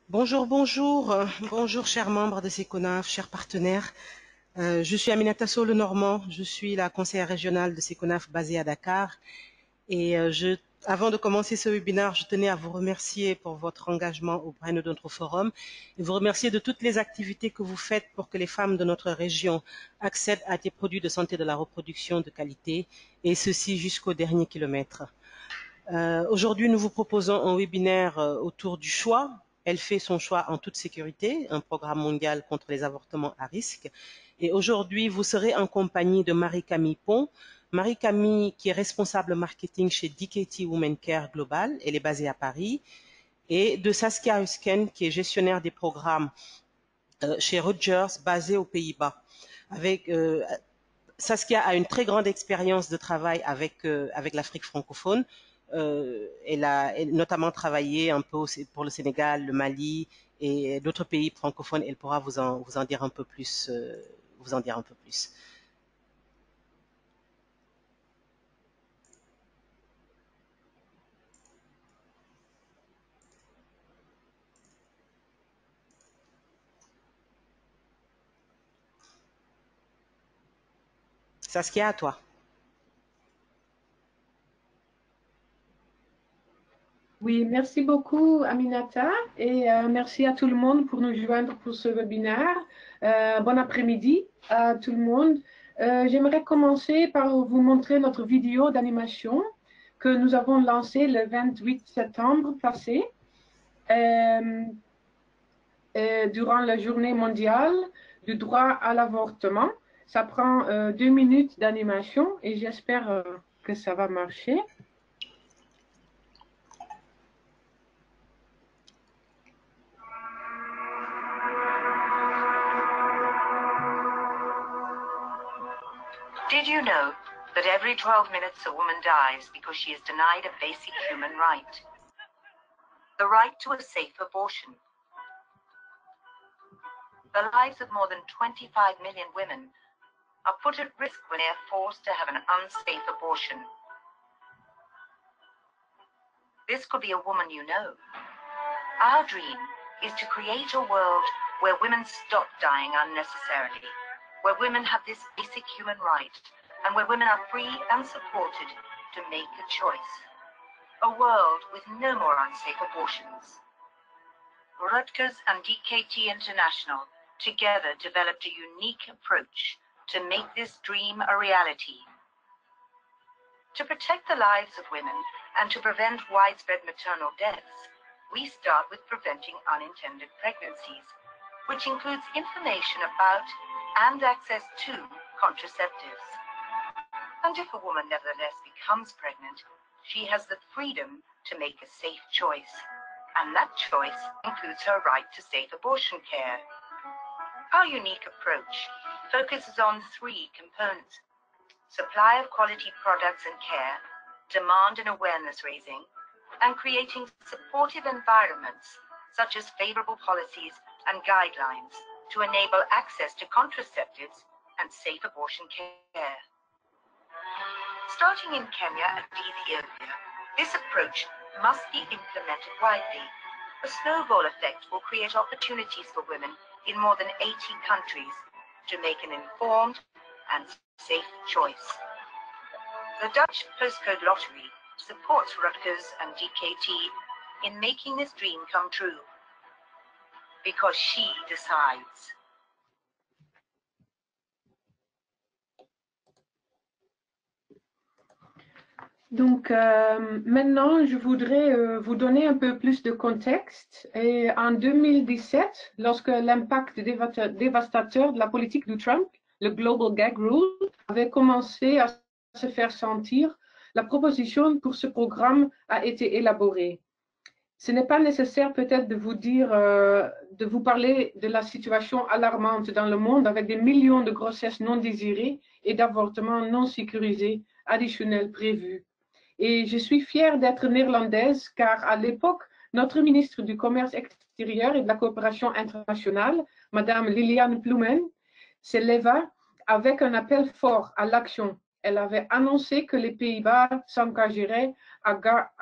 Bonjour, bonjour, bonjour chers membres de Seconaf, chers partenaires. Je suis Aminata Sow Lenormand, je suis la conseillère régionale de Seconaf basée à Dakar. Et avant de commencer ce webinaire, je tenais à vous remercier pour votre engagement auprès de notre forum et vous remercier de toutes les activités que vous faites pour que les femmes de notre région accèdent à des produits de santé de la reproduction de qualité, et ceci jusqu'au dernier kilomètre. Aujourd'hui, nous vous proposons un webinaire autour du choix. Elle fait son choix en toute sécurité, un programme mondial contre les avortements à risque. Et aujourd'hui, vous serez en compagnie de Marie-Camille Pont. Marie-Camille, qui est responsable marketing chez DKT Women Care Global, elle est basée à Paris, et de Saskia Husken, qui est gestionnaire des programmes chez Rogers, basé aux Pays-Bas. Saskia a une très grande expérience de travail avec l'Afrique francophone. Elle notamment travaillé un peu pour le Sénégal, le Mali et d'autres pays francophones. Elle pourra vous en dire un peu plus. Vous en dire un peu plus. Saskia, à toi. Oui, merci beaucoup Aminata et merci à tout le monde pour nous joindre pour ce webinaire. Bon après-midi à tout le monde. J'aimerais commencer par vous montrer notre vidéo d'animation que nous avons lancée le 28 septembre passé durant la journée mondiale du droit à l'avortement. Ça prend 2 minutes d'animation et j'espère que ça va marcher. Did you know that every 12 minutes a woman dies because she is denied a basic human right? The right to a safe abortion. The lives of more than 25 million women are put at risk when they are forced to have an unsafe abortion. This could be a woman you know. Our dream is to create a world where women stop dying unnecessarily, where women have this basic human right, and where women are free and supported to make a choice. A world with no more unsafe abortions. Rutgers and DKT International together developed a unique approach to make this dream a reality. To protect the lives of women and to prevent widespread maternal deaths, we start with preventing unintended pregnancies, which includes information about and access to contraceptives. And if a woman nevertheless becomes pregnant, she has the freedom to make a safe choice. And that choice includes her right to safe abortion care. Our unique approach focuses on 3 components: supply of quality products and care, demand and awareness raising, and creating supportive environments such as favorable policies and guidelines to enable access to contraceptives and safe abortion care. Starting in Kenya and Ethiopia, this approach must be implemented widely. A snowball effect will create opportunities for women in more than 80 countries to make an informed and safe choice. The Dutch Postcode Lottery supports Rutgers and DKT in making this dream come true. Because she decides. Donc maintenant, je voudrais vous donner un peu plus de contexte. Et en 2017, lorsque l'impact dévastateur de la politique de Trump, le Global Gag Rule, avait commencé à se faire sentir, la proposition pour ce programme a été élaborée. Ce n'est pas nécessaire peut-être de vous dire, de vous parler de la situation alarmante dans le monde avec des millions de grossesses non désirées et d'avortements non sécurisés additionnels prévus. Et je suis fière d'être néerlandaise car à l'époque, notre ministre du Commerce extérieur et de la coopération internationale, Madame Liliane Ploumen, s'éleva avec un appel fort à l'action. Elle avait annoncé que les Pays-Bas s'engageraient à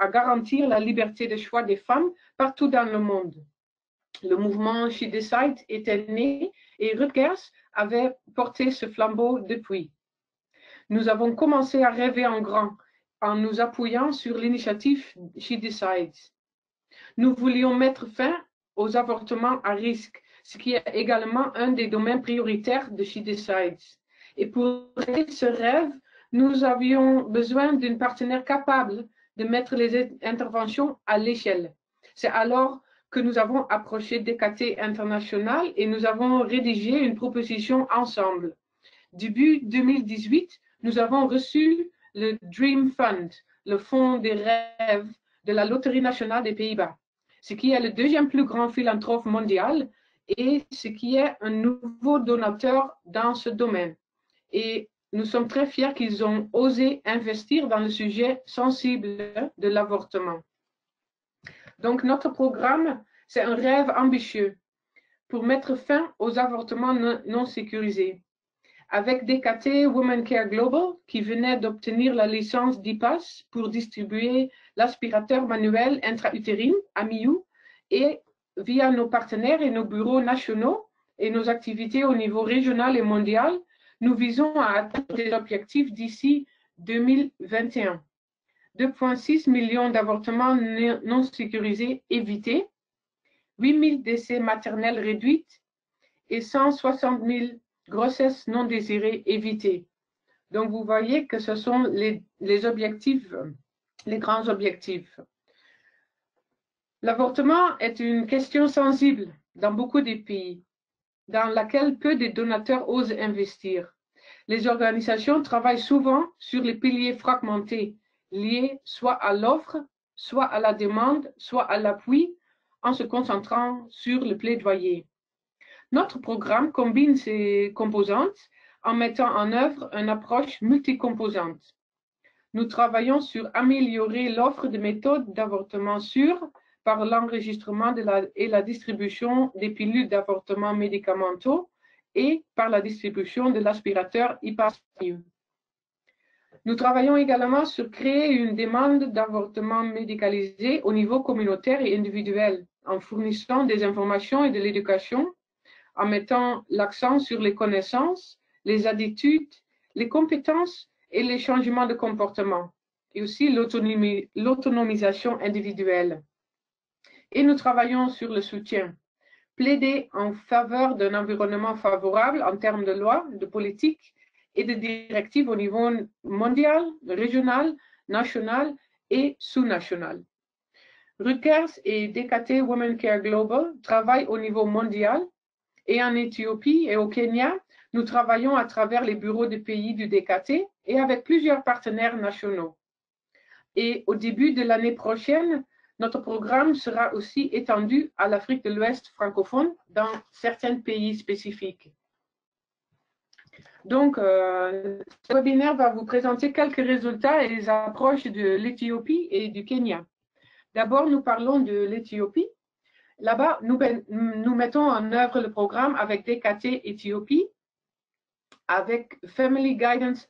garantir la liberté de choix des femmes partout dans le monde. le mouvement She Decide était né et Rutgers avait porté ce flambeau depuis. Nous avons commencé à rêver en grand en nous appuyant sur l'initiative She Decides. Nous voulions mettre fin aux avortements à risque, ce qui est également un des domaines prioritaires de She Decides. Et pour réaliser ce rêve, nous avions besoin d'un partenaire capable de mettre les interventions à l'échelle. C'est alors que nous avons approché DKT International et nous avons rédigé une proposition ensemble. Début 2018, nous avons reçu le Dream Fund, le fonds des rêves de la Loterie nationale des Pays-Bas, ce qui est le deuxième plus grand philanthrope mondial et ce qui est un nouveau donateur dans ce domaine. Et nous sommes très fiers qu'ils ont osé investir dans le sujet sensible de l'avortement. Donc, notre programme, c'est un rêve ambitieux pour mettre fin aux avortements non sécurisés. Avec DKT Women Care Global, qui venait d'obtenir la licence d'IPAS pour distribuer l'aspirateur manuel intra-utérine, AMIU, et via nos partenaires et nos bureaux nationaux et nos activités au niveau régional et mondial, nous visons à atteindre des objectifs d'ici 2021. 2,6 millions d'avortements non sécurisés évités, 8 000 décès maternels réduits et 160 000 grossesses non désirées évitées. Donc, vous voyez que ce sont les objectifs, les grands objectifs. L'avortement est une question sensible dans beaucoup de pays, dans laquelle peu de donateurs osent investir. Les organisations travaillent souvent sur les piliers fragmentés, liés soit à l'offre, soit à la demande, soit à l'appui, en se concentrant sur le plaidoyer. Notre programme combine ces composantes en mettant en œuvre une approche multicomposante. Nous travaillons sur améliorer l'offre de méthodes d'avortement sûres par l'enregistrement et la distribution des pilules d'avortement médicamenteux et par la distribution de l'aspirateur IPAS-AMIU. Nous travaillons également sur créer une demande d'avortement médicalisé au niveau communautaire et individuel, en fournissant des informations et de l'éducation, en mettant l'accent sur les connaissances, les attitudes, les compétences et les changements de comportement, et aussi l'autonomisation individuelle. Et nous travaillons sur le soutien, plaider en faveur d'un environnement favorable en termes de loi, de politique et de directives au niveau mondial, régional, national et sous-national. Rutgers et DKT Women Care Global travaillent au niveau mondial et en Éthiopie et au Kenya, nous travaillons à travers les bureaux des pays du DKT et avec plusieurs partenaires nationaux. Et au début de l'année prochaine, notre programme sera aussi étendu à l'Afrique de l'Ouest francophone dans certains pays spécifiques. Donc, ce webinaire va vous présenter quelques résultats et les approches de l'Éthiopie et du Kenya. D'abord, nous parlons de l'Éthiopie. Là-bas, nous mettons en œuvre le programme avec DKT Éthiopie, avec Family Guidance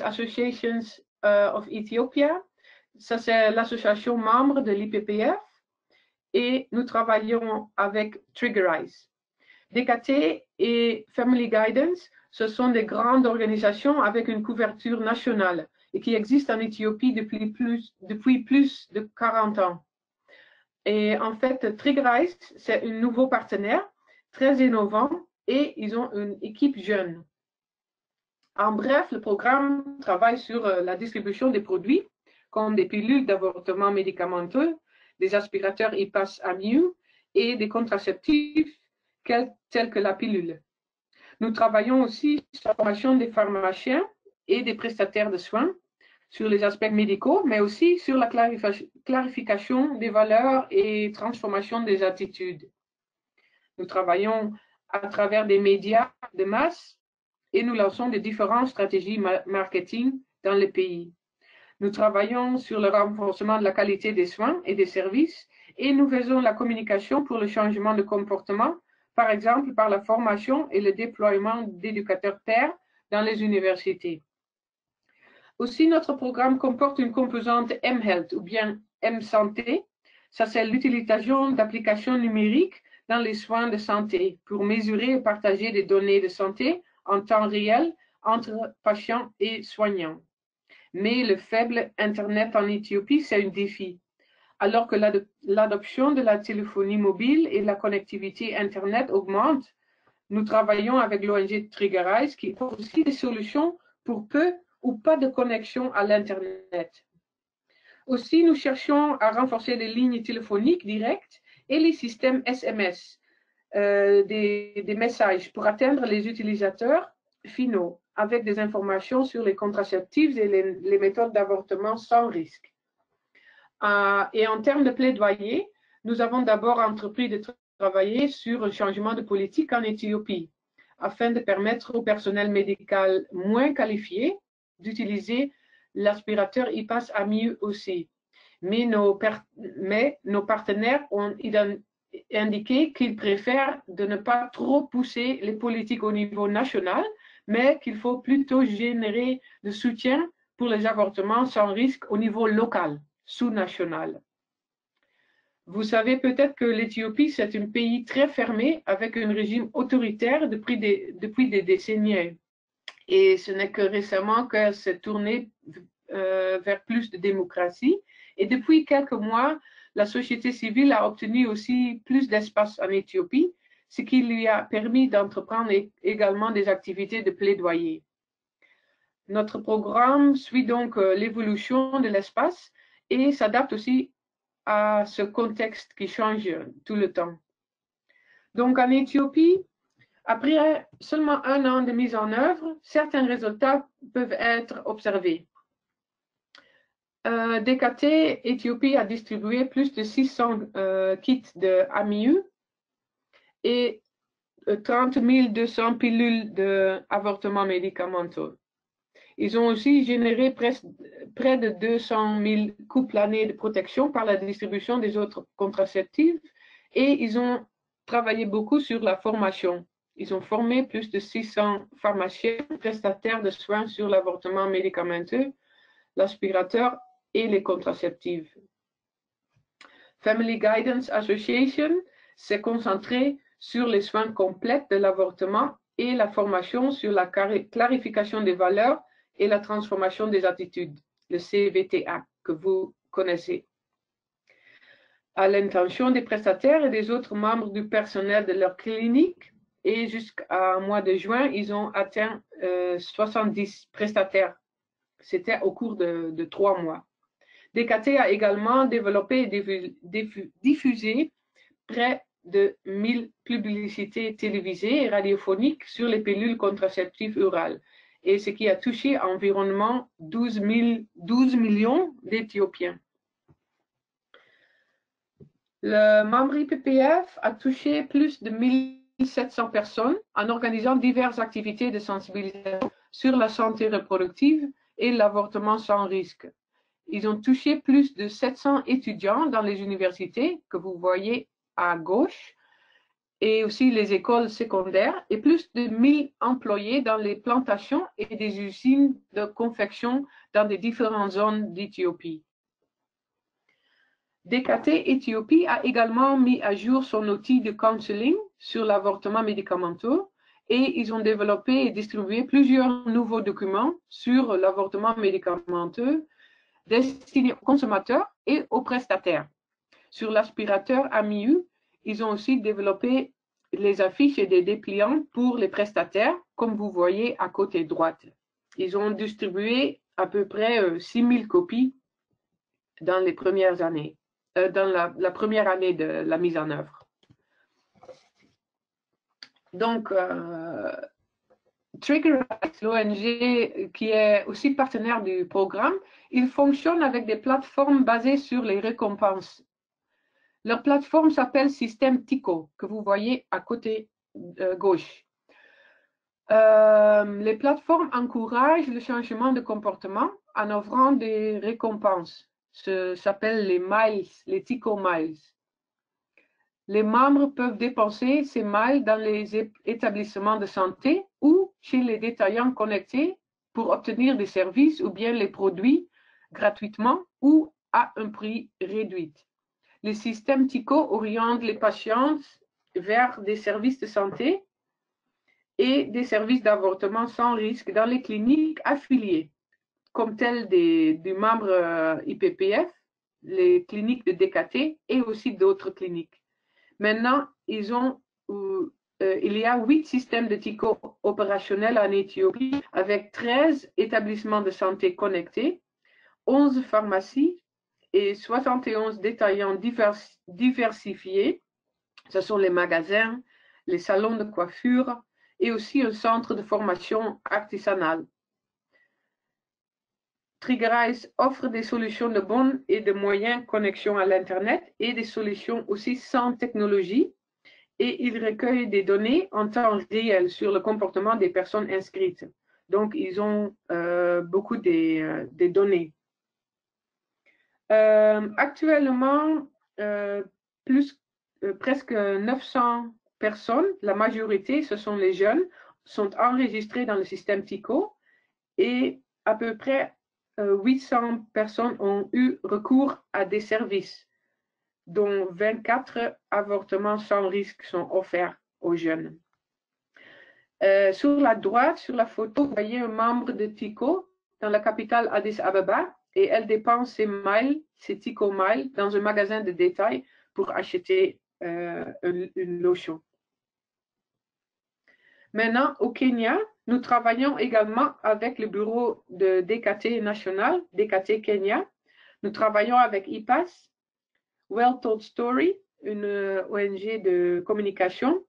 Associations of Ethiopia. Ça, c'est l'association membre de l'IPPF. Et nous travaillons avec Triggerize. DKT et Family Guidance, ce sont des grandes organisations avec une couverture nationale et qui existent en Éthiopie depuis plus de 40 ans. Et en fait, Triggerize, c'est un nouveau partenaire très innovant et ils ont une équipe jeune. En bref, le programme travaille sur la distribution des produits comme des pilules d'avortement médicamenteux, des aspirateurs IPAS-AMIU et des contraceptifs tels que la pilule. Nous travaillons aussi sur la formation des pharmaciens et des prestataires de soins, sur les aspects médicaux, mais aussi sur la clarification des valeurs et transformation des attitudes. Nous travaillons à travers des médias de masse et nous lançons des différentes stratégies marketing dans les pays. Nous travaillons sur le renforcement de la qualité des soins et des services et nous faisons la communication pour le changement de comportement, par exemple par la formation et le déploiement d'éducateurs pairs dans les universités. Aussi, notre programme comporte une composante mHealth ou bien mSanté. Ça, c'est l'utilisation d'applications numériques dans les soins de santé pour mesurer et partager des données de santé en temps réel entre patients et soignants. Mais le faible Internet en Éthiopie, c'est un défi. Alors que l'adoption de la téléphonie mobile et la connectivité Internet augmente, nous travaillons avec l'ONG Triggerize qui offre aussi des solutions pour peu ou pas de connexion à l'Internet. Aussi, nous cherchons à renforcer les lignes téléphoniques directes et les systèmes SMS, des messages pour atteindre les utilisateurs finaux avec des informations sur les contraceptifs et les méthodes d'avortement sans risque. Et en termes de plaidoyer, nous avons d'abord entrepris de travailler sur un changement de politique en Éthiopie afin de permettre au personnel médical moins qualifié d'utiliser l'aspirateur IPAS AMIU aussi. Mais nos partenaires ont indiqué qu'ils préfèrent de ne pas trop pousser les politiques au niveau national, mais qu'il faut plutôt générer le soutien pour les avortements sans risque au niveau local, sous-national. Vous savez peut-être que l'Éthiopie, c'est un pays très fermé avec un régime autoritaire depuis des décennies. Et ce n'est que récemment qu'elle s'est tournée vers plus de démocratie. Et depuis quelques mois, la société civile a obtenu aussi plus d'espace en Éthiopie, ce qui lui a permis d'entreprendre également des activités de plaidoyer. Notre programme suit donc l'évolution de l'espace et s'adapte aussi à ce contexte qui change tout le temps. Donc en Éthiopie, après seulement 1 an de mise en œuvre, certains résultats peuvent être observés. DKT Éthiopie a distribué plus de 600 kits de AMIU et 30 200 pilules d'avortement médicamenteux. Ils ont aussi généré près de 200 000 couples années de protection par la distribution des autres contraceptifs et ils ont travaillé beaucoup sur la formation. Ils ont formé plus de 600 pharmaciens prestataires de soins sur l'avortement médicamenteux, l'aspirateur et les contraceptifs. Family Guidance Association s'est concentré sur les soins complets de l'avortement et la formation sur la clarification des valeurs et la transformation des attitudes, le CVTA, que vous connaissez. À l'intention des prestataires et des autres membres du personnel de leur clinique, et jusqu'à mois de juin, ils ont atteint 70 prestataires. C'était au cours de 3 mois. DKT a également développé et diffusé près de 1000 publicités télévisées et radiophoniques sur les pilules contraceptives orales, et ce qui a touché environ 12 millions d'Éthiopiens. Le membre IPPF a touché plus de 1700 personnes en organisant diverses activités de sensibilisation sur la santé reproductive et l'avortement sans risque. Ils ont touché plus de 700 étudiants dans les universités, que vous voyez à gauche, et aussi les écoles secondaires, et plus de 1000 employés dans les plantations et des usines de confection dans les différentes zones d'Éthiopie. DKT Éthiopie a également mis à jour son outil de counseling sur l'avortement médicamenteux et ils ont développé et distribué plusieurs nouveaux documents sur l'avortement médicamenteux destinés aux consommateurs et aux prestataires. Sur l'aspirateur AMIU, ils ont aussi développé les affiches et des dépliants pour les prestataires, comme vous voyez à côté droite. Ils ont distribué à peu près 6000 copies dans les premières années, dans la première année de la mise en œuvre. Donc, Triggerize, l'ONG qui est aussi partenaire du programme, il fonctionne avec des plateformes basées sur les récompenses. Leur plateforme s'appelle Système TICO, que vous voyez à côté gauche. Les plateformes encouragent le changement de comportement en offrant des récompenses. Ça s'appelle les miles, les TICO miles. Les membres peuvent dépenser ces miles dans les établissements de santé ou chez les détaillants connectés pour obtenir des services ou bien les produits gratuitement ou à un prix réduit. les systèmes TICO orientent les patients vers des services de santé et des services d'avortement sans risque dans les cliniques affiliées, comme telles du membre IPPF, les cliniques de DKT et aussi d'autres cliniques. Maintenant, il y a 8 systèmes de TICO opérationnels en Éthiopie avec 13 établissements de santé connectés, 11 pharmacies et 71 détaillants diversifiés. Ce sont les magasins, les salons de coiffure et aussi un centre de formation artisanale. Trigerize offre des solutions de bonne et de moyenne connexion à l'Internet et des solutions aussi sans technologie. Et il recueille des données en temps réel sur le comportement des personnes inscrites. Donc, ils ont beaucoup des données. Actuellement, presque 900 personnes, la majorité, ce sont les jeunes, sont enregistrés dans le système TICO et à peu près 800 personnes ont eu recours à des services, dont 24 avortements sans risque sont offerts aux jeunes. Sur la droite, sur la photo, vous voyez un membre de TICO dans la capitale Addis Abeba et elle dépense ses miles, ses TICO miles, dans un magasin de détail pour acheter une lotion. Maintenant, au Kenya, nous travaillons également avec le bureau de DKT national, DKT Kenya. Nous travaillons avec IPAS, Well Told Story, une ONG de communication,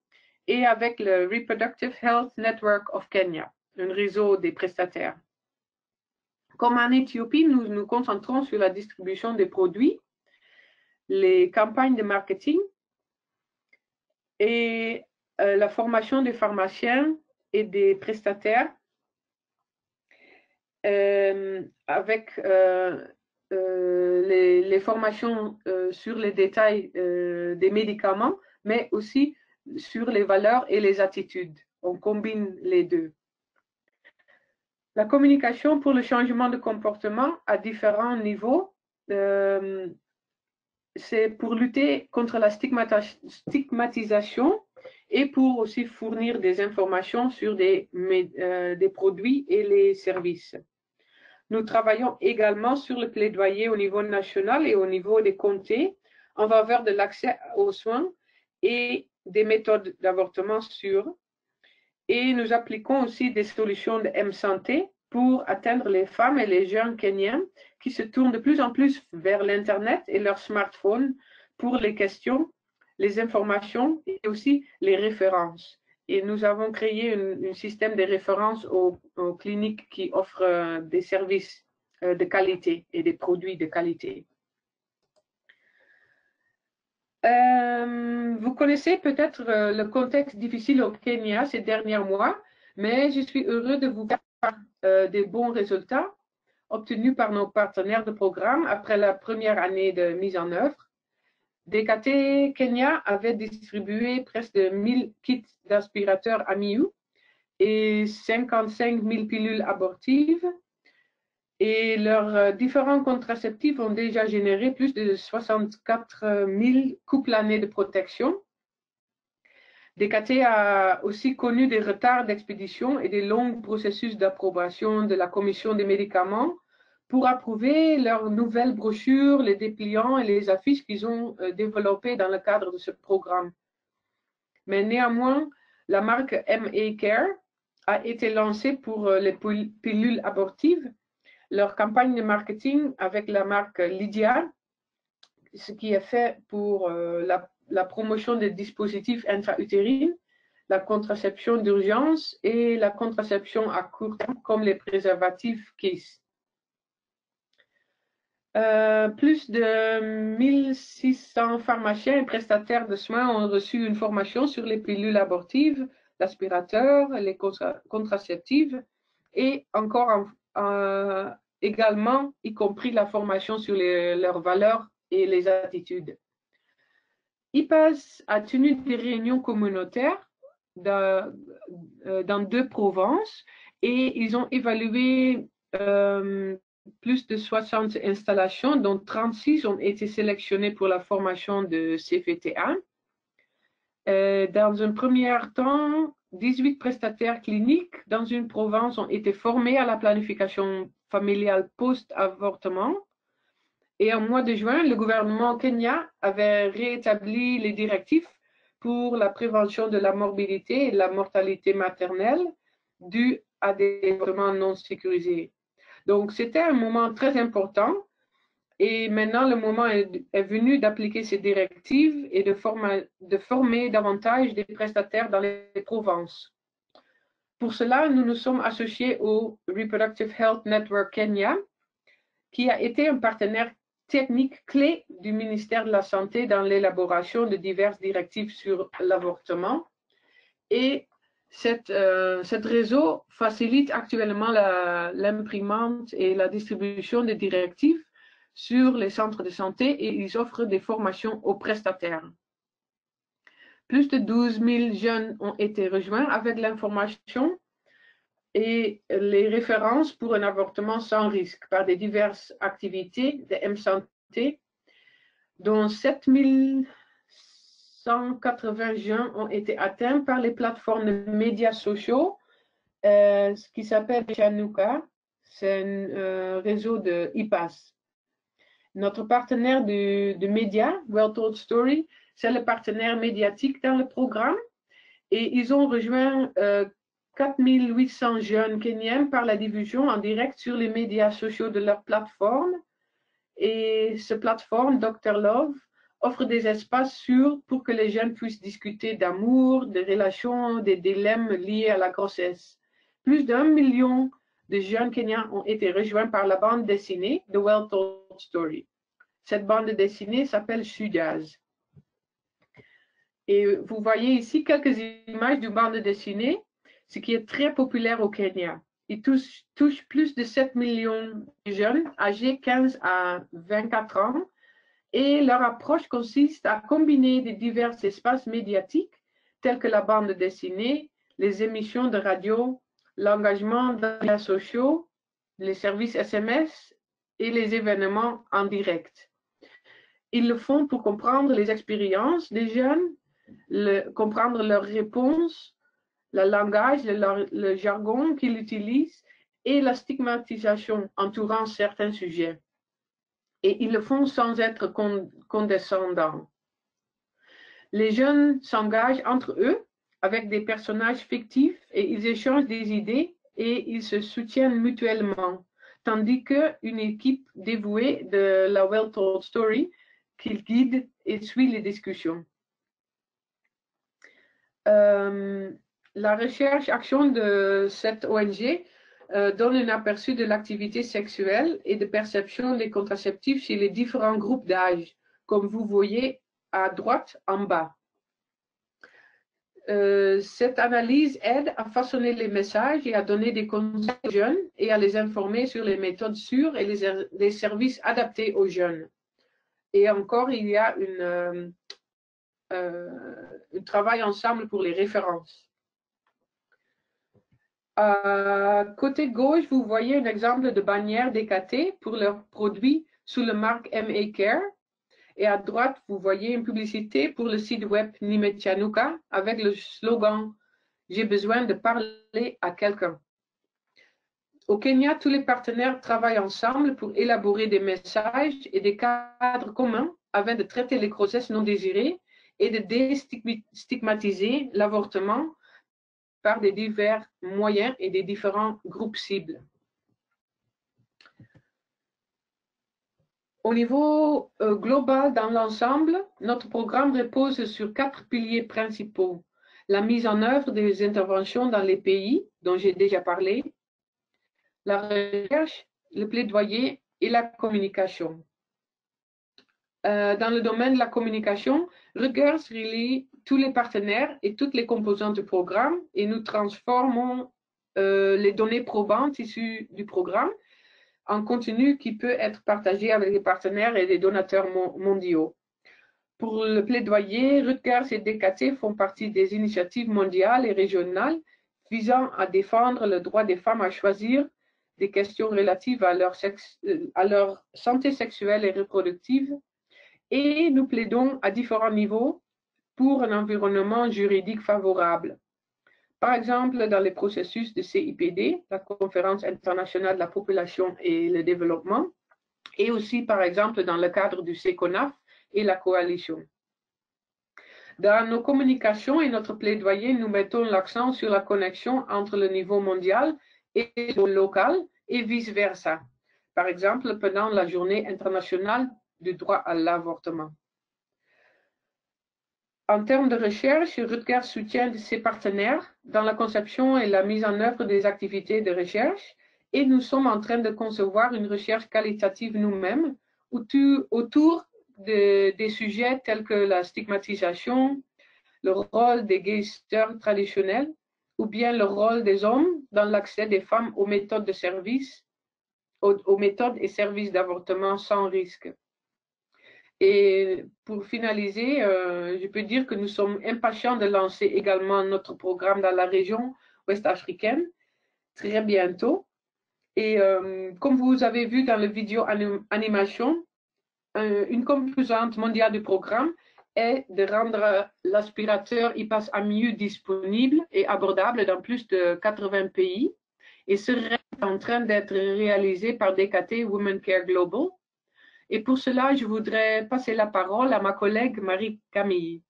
et avec le Reproductive Health Network of Kenya, un réseau des prestataires. Comme en Éthiopie, nous nous concentrons sur la distribution des produits, les campagnes de marketing et la formation des pharmaciens et des prestataires avec les formations sur les détails des médicaments, mais aussi sur les valeurs et les attitudes. On combine les deux. La communication pour le changement de comportement à différents niveaux, c'est pour lutter contre la stigmatisation et pour aussi fournir des informations sur des produits et les services. Nous travaillons également sur le plaidoyer au niveau national et au niveau des comtés en faveur de l'accès aux soins et des méthodes d'avortement sûres. Et nous appliquons aussi des solutions de M-Santé pour atteindre les femmes et les jeunes Kenyans qui se tournent de plus en plus vers l'Internet et leur smartphone pour les questions, les informations et aussi les références. Et nous avons créé un système de références aux cliniques qui offrent des services de qualité et des produits de qualité. Vous connaissez peut-être le contexte difficile au Kenya ces derniers mois, mais je suis heureux de vous parler des bons résultats obtenus par nos partenaires de programme après la première année de mise en œuvre. DKT Kenya avait distribué presque 1000 kits d'aspirateurs AMIU et 55 000 pilules abortives. Et leurs différents contraceptifs ont déjà généré plus de 64 000 couples années de protection. DKT a aussi connu des retards d'expédition et des longs processus d'approbation de la Commission des médicaments pour approuver leurs nouvelles brochures, les dépliants et les affiches qu'ils ont développées dans le cadre de ce programme. Mais néanmoins, la marque MA Care a été lancée pour les pilules abortives. Leur campagne de marketing avec la marque Lydia, ce qui est fait pour la promotion des dispositifs intra-utérines, la contraception d'urgence et la contraception à court terme comme les préservatifs KISS. Plus de 1600 pharmaciens et prestataires de soins ont reçu une formation sur les pilules abortives, l'aspirateur, les contraceptives et encore également, y compris la formation sur leurs valeurs et les attitudes. IPAS a tenu des réunions communautaires dans 2 provinces et ils ont évalué plus de 60 installations, dont 36 ont été sélectionnées pour la formation de CFTA. Dans un premier temps, 18 prestataires cliniques dans une province ont été formés à la planification familiale post-avortement. Et en mois de juin, le gouvernement kenyan avait rétabli les directives pour la prévention de la morbidité et de la mortalité maternelle dues à des avortements non sécurisés. Donc, c'était un moment très important. Et maintenant, le moment est venu d'appliquer ces directives et de former davantage des prestataires dans les provinces. Pour cela, nous nous sommes associés au Reproductive Health Network Kenya, qui a été un partenaire technique clé du ministère de la Santé dans l'élaboration de diverses directives sur l'avortement. Et ce réseau facilite actuellement l'imprimante et la distribution des directives sur les centres de santé et ils offrent des formations aux prestataires. Plus de 12 000 jeunes ont été rejoints avec l'information et les références pour un avortement sans risque par des diverses activités de M-Santé, dont 7 180 jeunes ont été atteints par les plateformes de médias sociaux, ce qui s'appelle Chanuka, c'est un réseau de IPAS. Notre partenaire de médias, Well Told Story, c'est le partenaire médiatique dans le programme et ils ont rejoint 4800 jeunes kenyans par la diffusion en direct sur les médias sociaux de leur plateforme. Et cette plateforme, Dr. Love, offre des espaces sûrs pour que les jeunes puissent discuter d'amour, de relations, des dilemmes liés à la grossesse. Plus d'1 million de jeunes kenyans ont été rejoints par la bande dessinée The Well Told Story. Cette bande dessinée s'appelle Sujaz. Et vous voyez ici quelques images d'une bande dessinée, ce qui est très populaire au Kenya. Il touche plus de 7 millions de jeunes âgés 15 à 24 ans et leur approche consiste à combiner des divers espaces médiatiques tels que la bande dessinée, les émissions de radio, l'engagement dans les médias sociaux, les services SMS et les événements en direct. Ils le font pour comprendre les expériences des jeunes, comprendre leurs réponses, le langage, le jargon qu'ils utilisent et la stigmatisation entourant certains sujets. Et ils le font sans être condescendants. Les jeunes s'engagent entre eux avec des personnages fictifs et ils échangent des idées et ils se soutiennent mutuellement, tandis qu'une équipe dévouée de la Well Told Story qu'ils guide et suit les discussions. La recherche-action de cette ONG donne un aperçu de l'activité sexuelle et de perception des contraceptifs chez les différents groupes d'âge, comme vous voyez à droite en bas. Cette analyse aide à façonner les messages et à donner des conseils aux jeunes et à les informer sur les méthodes sûres et les services adaptés aux jeunes. Et encore, il y a un travail ensemble pour les références. Côté gauche, vous voyez un exemple de bannière DKT pour leurs produits sous la marque MA Care. Et à droite, vous voyez une publicité pour le site web Nimechanuka avec le slogan « J'ai besoin de parler à quelqu'un ». Au Kenya, tous les partenaires travaillent ensemble pour élaborer des messages et des cadres communs afin de traiter les grossesses non désirées et de déstigmatiser l'avortement par des divers moyens et des différents groupes cibles. Au niveau global, dans l'ensemble, notre programme repose sur 4 piliers principaux. La mise en œuvre des interventions dans les pays dont j'ai déjà parlé, la recherche, le plaidoyer et la communication. Dans le domaine de la communication, Rutgers relie tous les partenaires et toutes les composantes du programme et nous transformons les données probantes issues du programme en contenu qui peut être partagé avec les partenaires et les donateurs mondiaux. Pour le plaidoyer, Rutgers et DKT font partie des initiatives mondiales et régionales visant à défendre le droit des femmes à choisir des questions relatives à leur santé sexuelle et reproductive, et nous plaidons à différents niveaux pour un environnement juridique favorable. Par exemple, dans les processus de CIPD, la Conférence internationale de la population et le développement, et aussi, par exemple, dans le cadre du CECONAF et la coalition. Dans nos communications et notre plaidoyer, nous mettons l'accent sur la connexion entre le niveau mondial et le niveau local et vice-versa. Par exemple, pendant la Journée internationale du droit à l'avortement. En termes de recherche, Rutgers soutient ses partenaires dans la conception et la mise en œuvre des activités de recherche, et nous sommes en train de concevoir une recherche qualitative nous-mêmes autour des sujets tels que la stigmatisation, le rôle des guérisseurs traditionnels, ou bien le rôle des hommes dans l'accès des femmes aux méthodes de service, aux méthodes et services d'avortement sans risque. Et pour finaliser, je peux dire que nous sommes impatients de lancer également notre programme dans la région ouest-africaine très bientôt. Et comme vous avez vu dans la vidéo animation, une composante mondiale du programme est de rendre l'aspirateur IPAS AMIU disponible et abordable dans plus de 80 pays et serait en train d'être réalisé par DKT Women Care Global. Et pour cela, je voudrais passer la parole à ma collègue Marie-Camille.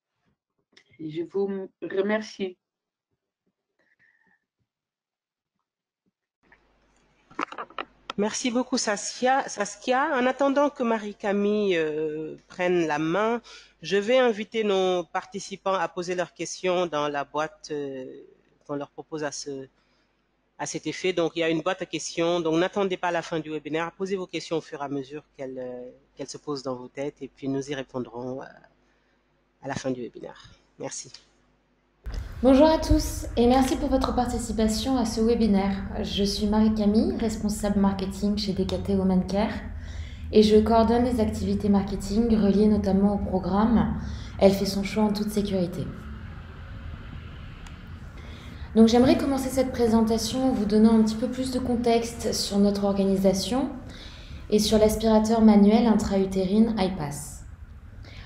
Je vous remercie. Merci beaucoup Saskia. En attendant que Marie-Camille prenne la main, je vais inviter nos participants à poser leurs questions dans la boîte qu'on leur propose à cet effet. Donc il y a une boîte à questions, donc n'attendez pas la fin du webinaire, posez vos questions au fur et à mesure qu'elles se posent dans vos têtes et puis nous y répondrons à la fin du webinaire. Merci. Bonjour à tous et merci pour votre participation à ce webinaire. Je suis Marie-Camille, responsable marketing chez DKT Women Care et je coordonne les activités marketing reliées notamment au programme Elle fait son choix en toute sécurité. Donc j'aimerais commencer cette présentation en vous donnant un petit peu plus de contexte sur notre organisation et sur l'aspirateur manuel intra-utérine IPAS.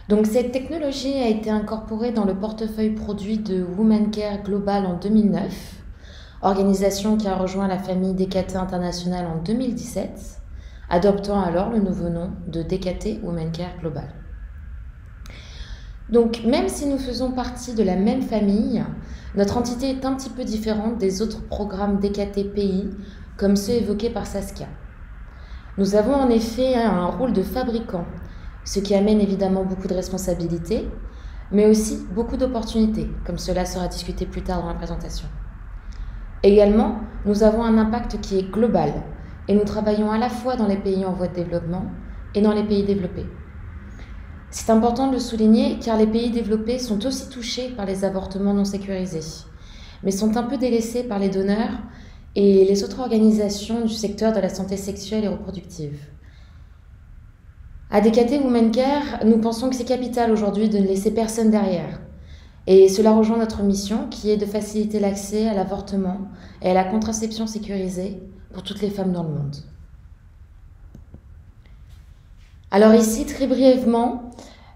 Donc cette technologie a été incorporée dans le portefeuille produit de Women Care Global en 2009, organisation qui a rejoint la famille DKT International en 2017, adoptant alors le nouveau nom de DKT Women Care Global. Donc même si nous faisons partie de la même famille, notre entité est un petit peu différente des autres programmes DKT pays, comme ceux évoqués par Saskia. Nous avons en effet un rôle de fabricant, ce qui amène évidemment beaucoup de responsabilités, mais aussi beaucoup d'opportunités, comme cela sera discuté plus tard dans la présentation. Également, nous avons un impact qui est global, et nous travaillons à la fois dans les pays en voie de développement et dans les pays développés. C'est important de le souligner car les pays développés sont aussi touchés par les avortements non sécurisés, mais sont un peu délaissés par les donneurs et les autres organisations du secteur de la santé sexuelle et reproductive. À DKT Women Care, nous pensons que c'est capital aujourd'hui de ne laisser personne derrière. Et cela rejoint notre mission qui est de faciliter l'accès à l'avortement et à la contraception sécurisée pour toutes les femmes dans le monde. Alors ici, très brièvement,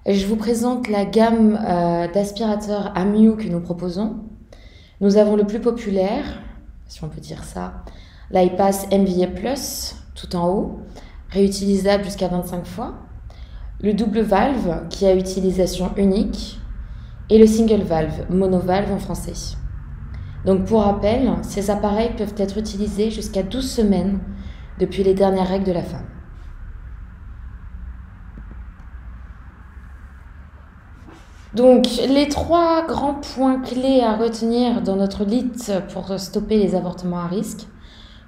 je vous présente la gamme d'aspirateurs AMIU que nous proposons. Nous avons le plus populaire, si on peut dire ça, l'IPAS MVA Plus, tout en haut, réutilisable jusqu'à 25 fois, le double valve qui a utilisation unique et le single valve, monovalve en français. Donc pour rappel, ces appareils peuvent être utilisés jusqu'à 12 semaines depuis les dernières règles de la femme. Donc les 3 grands points clés à retenir dans notre LIT pour stopper les avortements à risque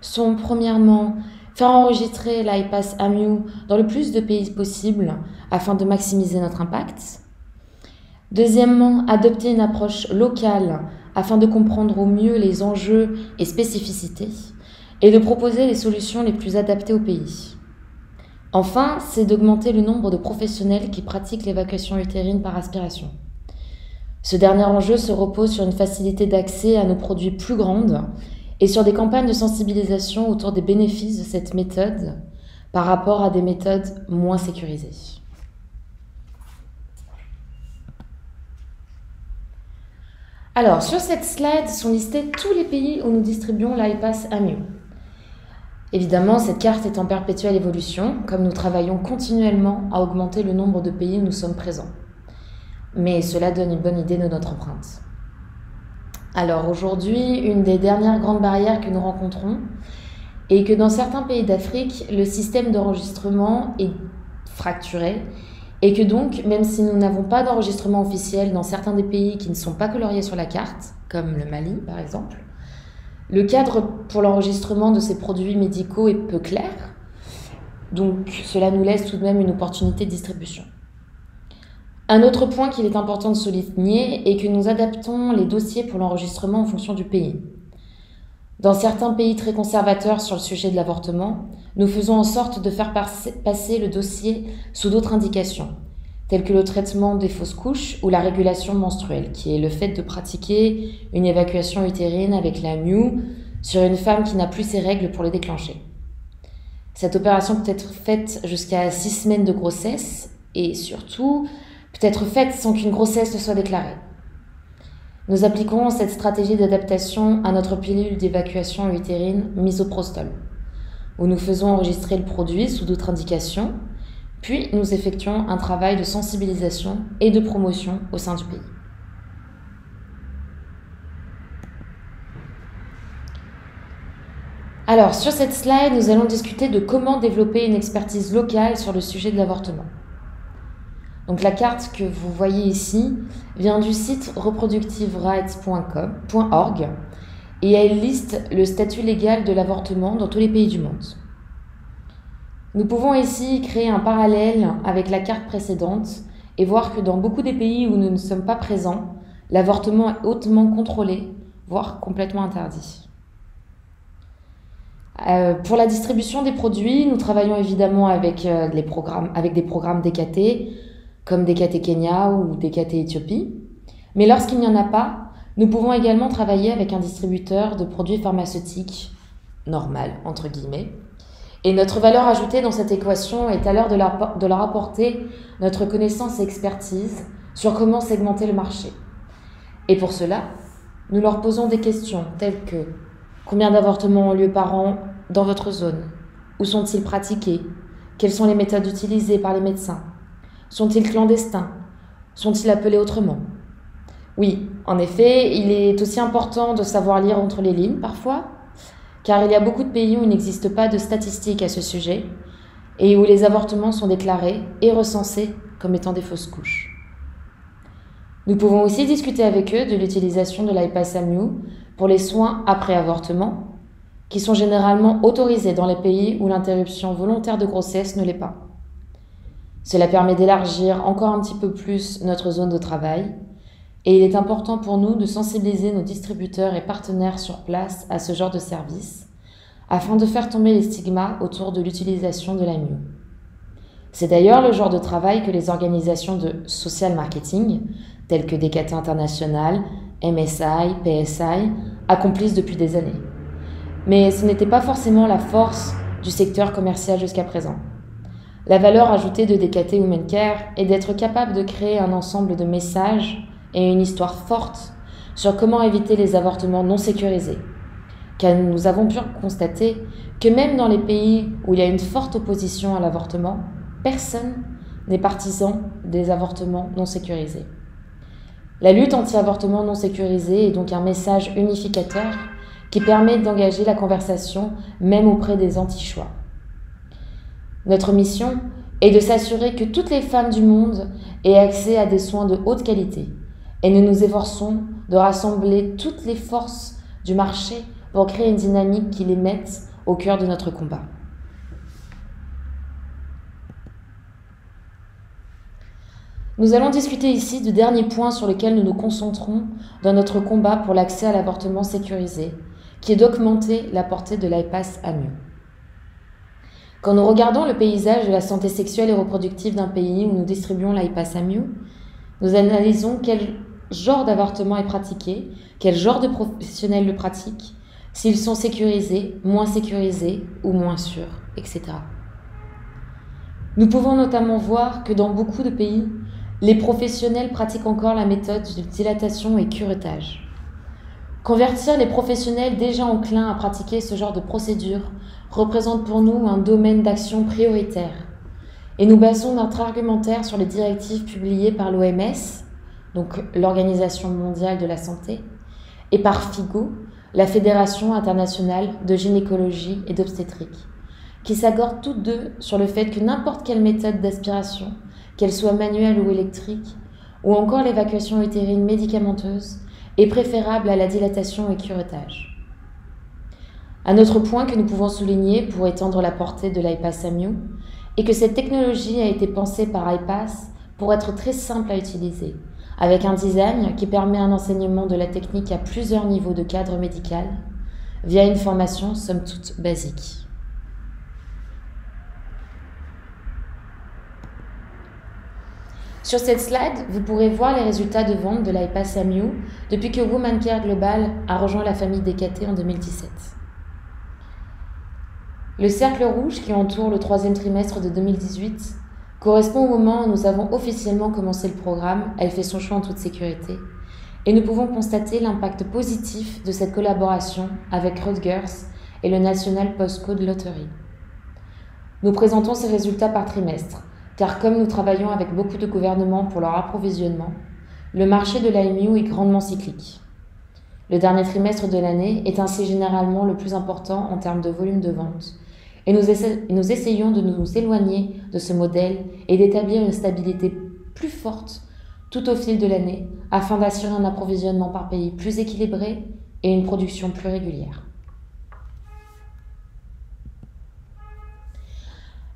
sont premièrement faire enregistrer l'IPAS AMIU dans le plus de pays possible afin de maximiser notre impact. Deuxièmement, adopter une approche locale afin de comprendre au mieux les enjeux et spécificités et de proposer les solutions les plus adaptées au pays. Enfin, c'est d'augmenter le nombre de professionnels qui pratiquent l'évacuation utérine par aspiration. Ce dernier enjeu se repose sur une facilité d'accès à nos produits plus grande et sur des campagnes de sensibilisation autour des bénéfices de cette méthode par rapport à des méthodes moins sécurisées. Alors, sur cette slide sont listés tous les pays où nous distribuons l'iPass AMU. Évidemment, cette carte est en perpétuelle évolution, comme nous travaillons continuellement à augmenter le nombre de pays où nous sommes présents. Mais cela donne une bonne idée de notre empreinte. Alors aujourd'hui, une des dernières grandes barrières que nous rencontrons est que dans certains pays d'Afrique, le système d'enregistrement est fracturé et que donc, même si nous n'avons pas d'enregistrement officiel dans certains des pays qui ne sont pas coloriés sur la carte, comme le Mali par exemple, le cadre pour l'enregistrement de ces produits médicaux est peu clair, donc cela nous laisse tout de même une opportunité de distribution. Un autre point qu'il est important de souligner est que nous adaptons les dossiers pour l'enregistrement en fonction du pays. Dans certains pays très conservateurs sur le sujet de l'avortement, nous faisons en sorte de faire passer le dossier sous d'autres indications, telles que le traitement des fausses couches ou la régulation menstruelle, qui est le fait de pratiquer une évacuation utérine avec la MIU sur une femme qui n'a plus ses règles pour les déclencher. Cette opération peut être faite jusqu'à 6 semaines de grossesse et surtout peut être faite sans qu'une grossesse ne soit déclarée. Nous appliquons cette stratégie d'adaptation à notre pilule d'évacuation utérine misoprostol, où nous faisons enregistrer le produit sous d'autres indications, puis nous effectuons un travail de sensibilisation et de promotion au sein du pays. Alors, sur cette slide, nous allons discuter de comment développer une expertise locale sur le sujet de l'avortement. Donc la carte que vous voyez ici vient du site reproductiverights.org et elle liste le statut légal de l'avortement dans tous les pays du monde. Nous pouvons ici créer un parallèle avec la carte précédente et voir que dans beaucoup des pays où nous ne sommes pas présents, l'avortement est hautement contrôlé, voire complètement interdit. Pour la distribution des produits, nous travaillons évidemment avec des programmes DKT, comme DKT Kenya ou DKT Éthiopie. Mais lorsqu'il n'y en a pas, nous pouvons également travailler avec un distributeur de produits pharmaceutiques normal, entre guillemets. Et notre valeur ajoutée dans cette équation est alors de leur apporter notre connaissance et expertise sur comment segmenter le marché. Et pour cela, nous leur posons des questions telles que combien d'avortements ont lieu par an dans votre zone? Où sont-ils pratiqués? Quelles sont les méthodes utilisées par les médecins? Sont-ils clandestins? Sont-ils appelés autrement? Oui, en effet, il est aussi important de savoir lire entre les lignes parfois, car il y a beaucoup de pays où il n'existe pas de statistiques à ce sujet et où les avortements sont déclarés et recensés comme étant des fausses couches. Nous pouvons aussi discuter avec eux de l'utilisation de l'iPass AMU pour les soins après avortement, qui sont généralement autorisés dans les pays où l'interruption volontaire de grossesse ne l'est pas. Cela permet d'élargir encore un petit peu plus notre zone de travail et il est important pour nous de sensibiliser nos distributeurs et partenaires sur place à ce genre de service afin de faire tomber les stigmas autour de l'utilisation de l'AMU. C'est d'ailleurs le genre de travail que les organisations de social marketing, telles que DKT International, MSI, PSI, accomplissent depuis des années. Mais ce n'était pas forcément la force du secteur commercial jusqu'à présent. La valeur ajoutée de DKT Women Care est d'être capable de créer un ensemble de messages et une histoire forte sur comment éviter les avortements non sécurisés. Car nous avons pu constater que même dans les pays où il y a une forte opposition à l'avortement, personne n'est partisan des avortements non sécurisés. La lutte anti-avortement non sécurisé est donc un message unificateur qui permet d'engager la conversation même auprès des anti-choix. Notre mission est de s'assurer que toutes les femmes du monde aient accès à des soins de haute qualité et nous nous efforçons de rassembler toutes les forces du marché pour créer une dynamique qui les mette au cœur de notre combat. Nous allons discuter ici du dernier point sur lequel nous nous concentrons dans notre combat pour l'accès à l'avortement sécurisé, qui est d'augmenter la portée de l'iPass AMU. Quand nous regardons le paysage de la santé sexuelle et reproductive d'un pays où nous distribuons l'iPass AMU, nous analysons quel genre d'avortement est pratiqué, quel genre de professionnels le pratiquent, s'ils sont sécurisés ou moins sûrs, etc. Nous pouvons notamment voir que dans beaucoup de pays, les professionnels pratiquent encore la méthode de dilatation et curettage. Convertir les professionnels déjà enclins à pratiquer ce genre de procédure représente pour nous un domaine d'action prioritaire. Et nous basons notre argumentaire sur les directives publiées par l'OMS, donc l'Organisation mondiale de la santé, et par FIGO, la Fédération internationale de gynécologie et d'obstétrique, qui s'accordent toutes deux sur le fait que n'importe quelle méthode d'aspiration, qu'elle soit manuelle ou électrique, ou encore l'évacuation utérine médicamenteuse, est préférable à la dilatation et curettage. Un autre point que nous pouvons souligner pour étendre la portée de l'IPAS Amio est que cette technologie a été pensée par IPAS pour être très simple à utiliser, avec un design qui permet un enseignement de la technique à plusieurs niveaux de cadre médical, via une formation somme toute basique. Sur cette slide, vous pourrez voir les résultats de vente de l'IPAS Amio depuis que Woman Care Global a rejoint la famille DKT en 2017. Le cercle rouge qui entoure le troisième trimestre de 2018 correspond au moment où nous avons officiellement commencé le programme Elle fait son choix en toute sécurité, et nous pouvons constater l'impact positif de cette collaboration avec Rutgers et le National Postcode Lottery. Nous présentons ces résultats par trimestre, car comme nous travaillons avec beaucoup de gouvernements pour leur approvisionnement, le marché de l'IMU est grandement cyclique. Le dernier trimestre de l'année est ainsi généralement le plus important en termes de volume de vente, et nous essayons de nous éloigner de ce modèle et d'établir une stabilité plus forte tout au fil de l'année afin d'assurer un approvisionnement par pays plus équilibré et une production plus régulière.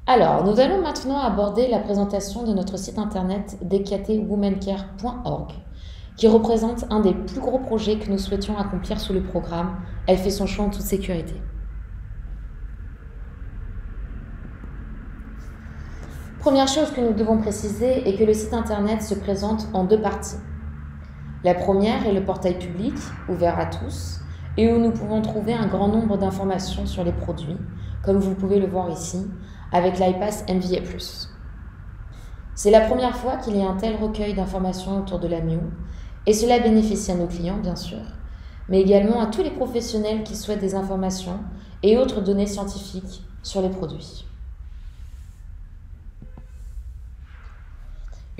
Alors, nous allons maintenant aborder la présentation de notre site internet dktwomancare.org, qui représente un des plus gros projets que nous souhaitions accomplir sous le programme Elle fait son choix en toute sécurité. Première chose que nous devons préciser est que le site internet se présente en deux parties. La première est le portail public, ouvert à tous, et où nous pouvons trouver un grand nombre d'informations sur les produits, comme vous pouvez le voir ici, avec l'IPAS MVA+. C'est la première fois qu'il y a un tel recueil d'informations autour de l'AMIO, et cela bénéficie à nos clients, bien sûr, mais également à tous les professionnels qui souhaitent des informations et autres données scientifiques sur les produits.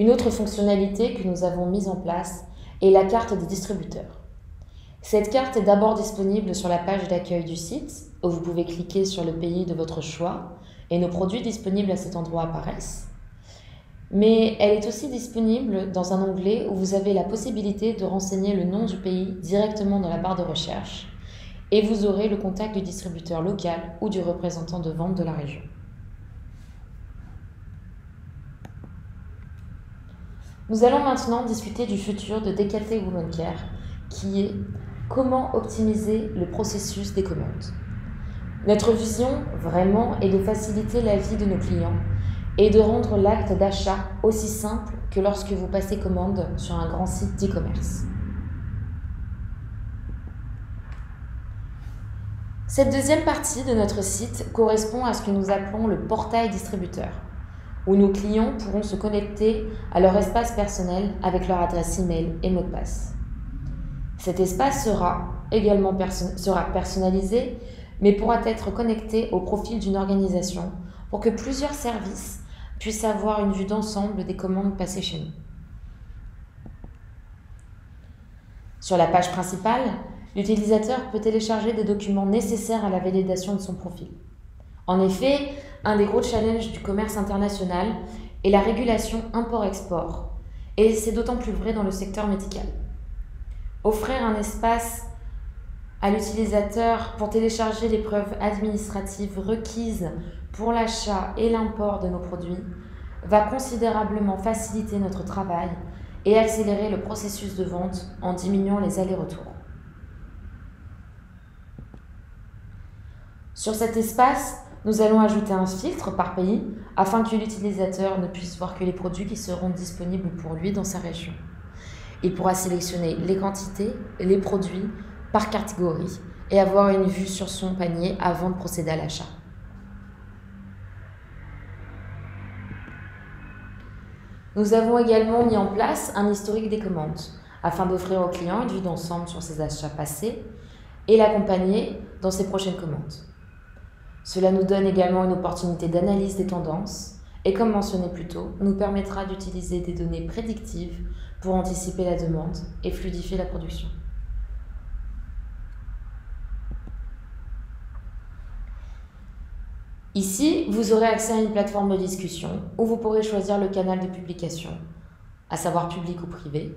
Une autre fonctionnalité que nous avons mise en place est la carte des distributeurs. Cette carte est d'abord disponible sur la page d'accueil du site, où vous pouvez cliquer sur le pays de votre choix, et nos produits disponibles à cet endroit apparaissent. Mais elle est aussi disponible dans un onglet où vous avez la possibilité de renseigner le nom du pays directement dans la barre de recherche, et vous aurez le contact du distributeur local ou du représentant de vente de la région. Nous allons maintenant discuter du futur de DKT Woman Care, qui est comment optimiser le processus des commandes. Notre vision, vraiment, est de faciliter la vie de nos clients et de rendre l'acte d'achat aussi simple que lorsque vous passez commande sur un grand site d'e-commerce. Cette deuxième partie de notre site correspond à ce que nous appelons le portail distributeur, où nos clients pourront se connecter à leur espace personnel avec leur adresse email et mot de passe. Cet espace sera également personnalisé, mais pourra être connecté au profil d'une organisation pour que plusieurs services puissent avoir une vue d'ensemble des commandes passées chez nous. Sur la page principale, l'utilisateur peut télécharger des documents nécessaires à la validation de son profil. En effet, un des gros challenges du commerce international est la régulation import-export, et c'est d'autant plus vrai dans le secteur médical. Offrir un espace à l'utilisateur pour télécharger les preuves administratives requises pour l'achat et l'import de nos produits va considérablement faciliter notre travail et accélérer le processus de vente en diminuant les allers-retours. Sur cet espace, nous allons ajouter un filtre par pays afin que l'utilisateur ne puisse voir que les produits qui seront disponibles pour lui dans sa région. Il pourra sélectionner les quantités, les produits par catégorie et avoir une vue sur son panier avant de procéder à l'achat. Nous avons également mis en place un historique des commandes afin d'offrir au client une vue d'ensemble sur ses achats passés et l'accompagner dans ses prochaines commandes. Cela nous donne également une opportunité d'analyse des tendances et, comme mentionné plus tôt, nous permettra d'utiliser des données prédictives pour anticiper la demande et fluidifier la production. Ici, vous aurez accès à une plateforme de discussion où vous pourrez choisir le canal de publication, à savoir public ou privé,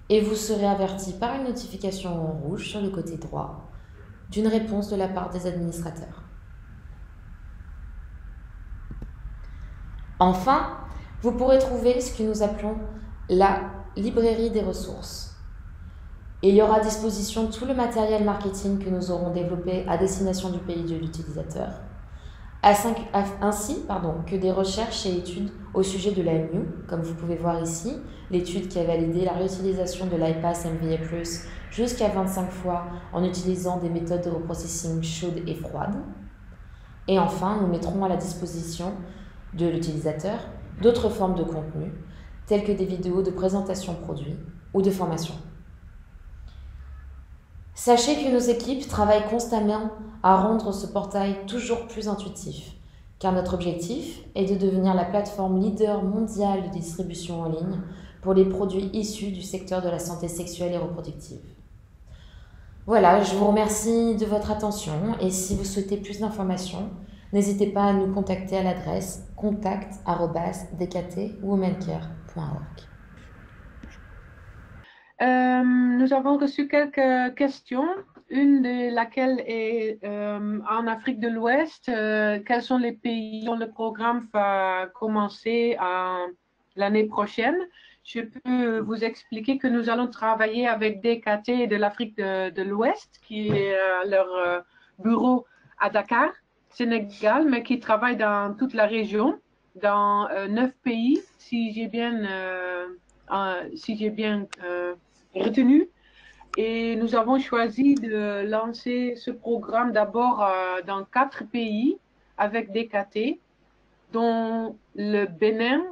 et vous serez averti par une notification en rouge sur le côté droit d'une réponse de la part des administrateurs. Enfin, vous pourrez trouver ce que nous appelons la librairie des ressources. Il y aura à disposition tout le matériel marketing que nous aurons développé à destination du pays de l'utilisateur, ainsi que des recherches et études au sujet de l'AMU, comme vous pouvez voir ici, l'étude qui a validé la réutilisation de l'iPass MVA+, jusqu'à 25 fois en utilisant des méthodes de reprocessing chaudes et froides. Et enfin, nous mettrons à la disposition de l'utilisateur d'autres formes de contenu, telles que des vidéos de présentation produits ou de formation. Sachez que nos équipes travaillent constamment à rendre ce portail toujours plus intuitif, car notre objectif est de devenir la plateforme leader mondiale de distribution en ligne pour les produits issus du secteur de la santé sexuelle et reproductive. Voilà, je vous remercie de votre attention et si vous souhaitez plus d'informations, n'hésitez pas à nous contacter à l'adresse contact@dktwomancare.org. Nous avons reçu quelques questions, une de laquelle est en Afrique de l'Ouest. Quels sont les pays dont le programme va commencer l'année prochaine? Je peux vous expliquer que nous allons travailler avec DKT de l'Afrique de l'Ouest, qui est leur bureau à Dakar, Sénégal, mais qui travaille dans toute la région, dans 9 pays, si j'ai bien retenu. Et nous avons choisi de lancer ce programme d'abord dans 4 pays avec DKT, dont le Bénin,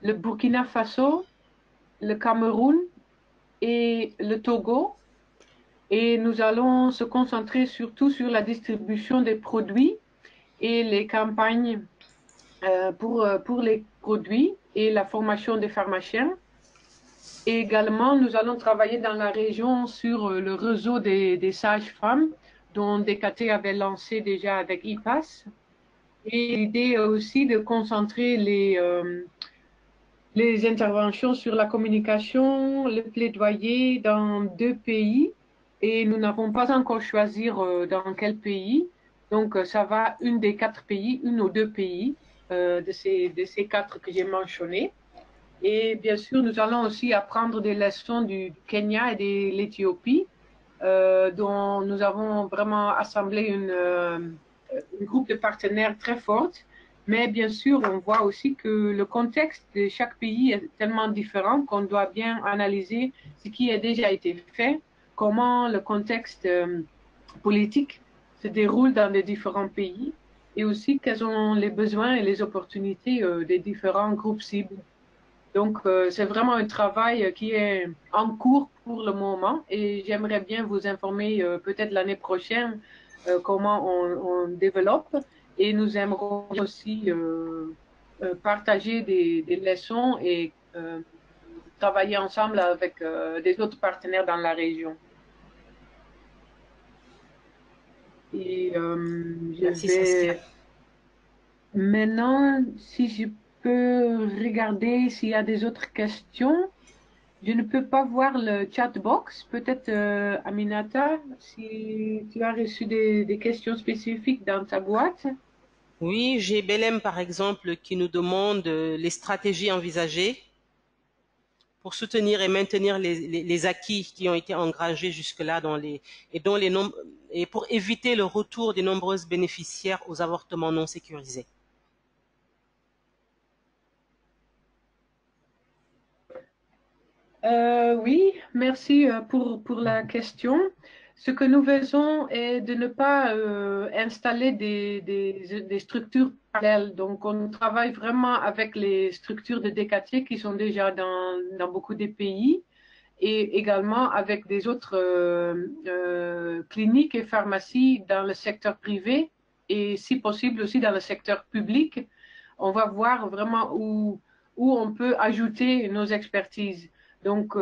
le Burkina Faso, le Cameroun et le Togo. Et nous allons se concentrer surtout sur la distribution des produits et les campagnes pour les produits et la formation des pharmaciens. Et également, nous allons travailler dans la région sur le réseau des sages-femmes dont DKT avait lancé déjà avec IPAS. Et l'idée est aussi de concentrer les interventions sur la communication, le plaidoyer dans 2 pays. Et nous n'avons pas encore choisi dans quel pays. Donc, ça va une des 4 pays, une ou 2 pays de ces 4 que j'ai mentionnés. Et bien sûr, nous allons aussi apprendre des leçons du Kenya et de l'Éthiopie, dont nous avons vraiment assemblé un groupe de partenaires très fort. Mais bien sûr, on voit aussi que le contexte de chaque pays est tellement différent qu'on doit bien analyser ce qui a déjà été fait, comment le contexte politique se déroule dans les différents pays, et aussi quels sont les besoins et les opportunités des différents groupes cibles. Donc, c'est vraiment un travail qui est en cours pour le moment et j'aimerais bien vous informer peut-être l'année prochaine comment on développe et nous aimerons aussi partager des leçons et travailler ensemble avec des autres partenaires dans la région. Et Merci, Saskia. Maintenant, si je peux regarder s'il y a des autres questions. Je ne peux pas voir le chat box. Peut-être, Aminata, si tu as reçu des questions spécifiques dans ta boîte. Oui, j'ai Belém par exemple qui nous demande les stratégies envisagées pour soutenir et maintenir les acquis qui ont été engagés jusque-là et pour éviter le retour des nombreuses bénéficiaires aux avortements non sécurisés. Oui, merci pour la question. ce que nous faisons est de ne pas installer des structures parallèles. Donc, on travaille vraiment avec les structures de DKT qui sont déjà dans beaucoup de pays et également avec des autres cliniques et pharmacies dans le secteur privé et si possible aussi dans le secteur public. On va voir vraiment où on peut ajouter nos expertises. Donc,